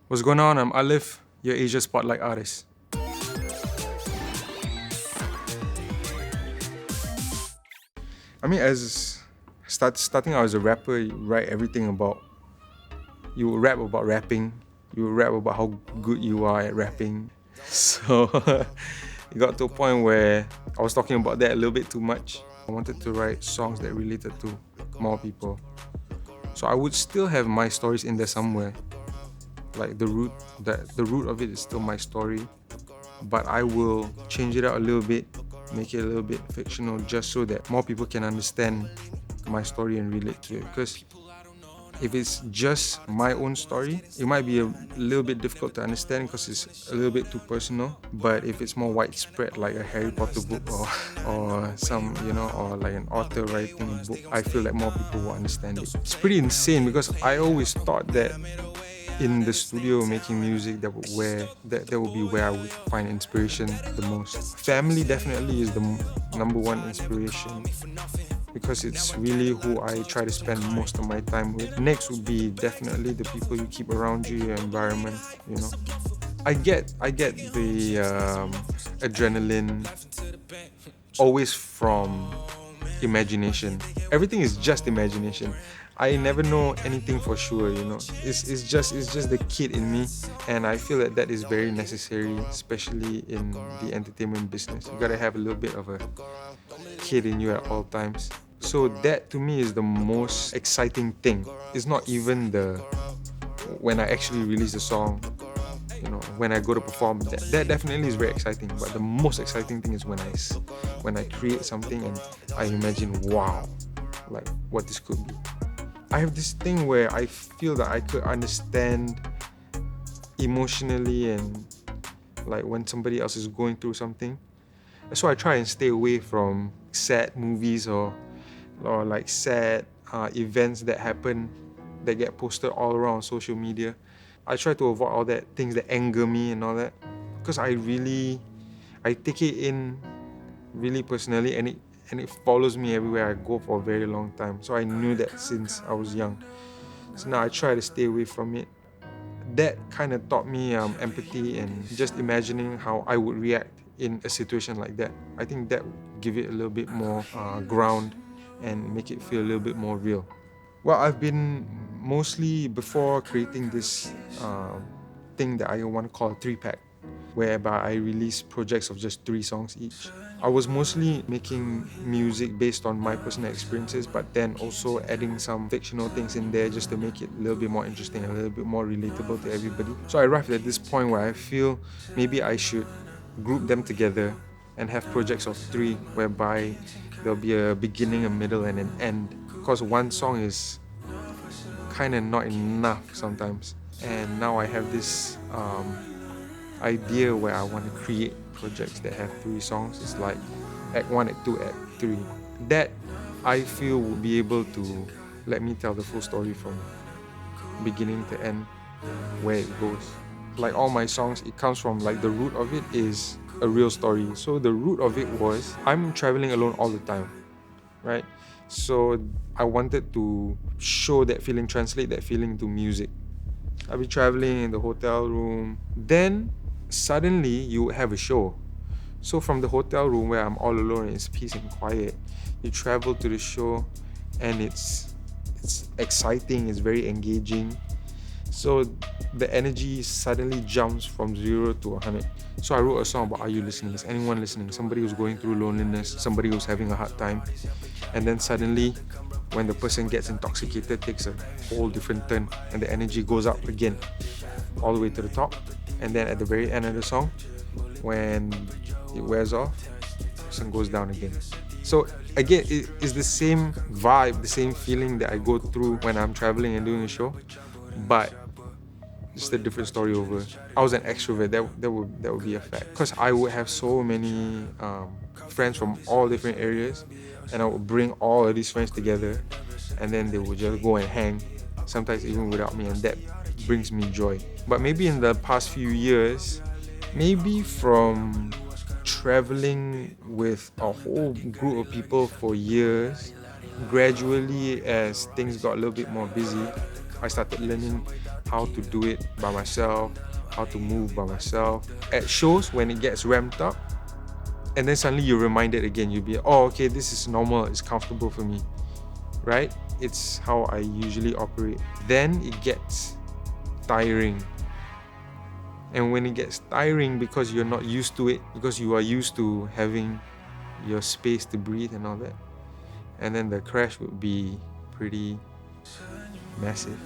What's going on? I'm ALYPH, your Asia Spotlight artist. I mean, starting out as a rapper, you write everything about. You rap about rapping. You rap about how good you are at rapping. So it got to a point where I was talking about that a little bit too much. I wanted to write songs that related to more people. So I would still have my stories in there somewhere. Like the root of it is still my story, but I will change it out a little bit, make it a little bit fictional, just so that more people can understand my story and relate to it. Because if it's just my own story, it might be a little bit difficult to understand because it's a little bit too personal. But if it's more widespread, like a Harry Potter book or some, or like an author writing a book, I feel like more people will understand it. It's pretty insane because I always thought that in the studio making music, that would be where I would find inspiration the most. Family definitely is the number one inspiration because it's really who I try to spend most of my time with. Next would be definitely the people you keep around you, your environment, I get the adrenaline always from imagination. Everything is just imagination. I never know anything for sure, It's just the kid in me, and I feel that is very necessary, especially in the entertainment business. You gotta have a little bit of a kid in you at all times. So that to me is the most exciting thing. It's not even when I actually release the song, when I go to perform. That definitely is very exciting. But the most exciting thing is when I create something and I imagine, wow, like what this could be. I have this thing where I feel that I could understand emotionally and like when somebody else is going through something. So I try and stay away from sad movies or like sad events that happen that get posted all around social media. I try to avoid all that, things that anger me and all that, because I take it in really personally, and it follows me everywhere I go for a very long time. So I knew that since I was young. So now I try to stay away from it. That kind of taught me empathy and just imagining how I would react in a situation like that. I think that would give it a little bit more ground and make it feel a little bit more real. Well, I've been mostly, before creating this thing that I want to call a 3-pack, whereby I release projects of just 3 songs each. I was mostly making music based on my personal experiences, but then also adding some fictional things in there just to make it a little bit more interesting, a little bit more relatable to everybody. So I arrived at this point where I feel maybe I should group them together and have projects of 3, whereby there'll be a beginning, a middle, and an end. Because one song is kind of not enough sometimes. And now I have this idea where I want to create projects that have 3 songs. It's like Act 1, Act 2, Act 3. That I feel will be able to let me tell the full story from beginning to end, where it goes. Like all my songs, it comes from, like, the root of it is a real story. So the root of it was, I'm traveling alone all the time, right? So I wanted to show that feeling, translate that feeling to music. I'll be traveling in the hotel room. Then suddenly you have a show. So from the hotel room where I'm all alone, it's peace and quiet, you travel to the show and it's exciting, it's very engaging. So the energy suddenly jumps from 0 to 100. So I wrote a song about, are you listening? Is anyone listening? Somebody who's going through loneliness, somebody who's having a hard time. And then suddenly, when the person gets intoxicated, takes a whole different turn, and the energy goes up again, all the way to the top. And then at the very end of the song, when it wears off, the person goes down again. So again, it is the same vibe, the same feeling that I go through when I'm traveling and doing a show, but just a different story over. I was an extrovert, that would be a fact, because I would have so many friends from all different areas, and I would bring all of these friends together, and then they would just go and hang, sometimes even without me, and that brings me joy. But maybe in the past few years, maybe from traveling with a whole group of people for years, gradually as things got a little bit more busy, I started learning how to do it by myself, how to move by myself. At shows, when it gets ramped up, and then suddenly you're reminded again, you'll be, oh, okay, this is normal, it's comfortable for me, right? It's how I usually operate. Then it gets tiring. And when it gets tiring because you're not used to it, because you are used to having your space to breathe and all that, and then the crash would be pretty massive.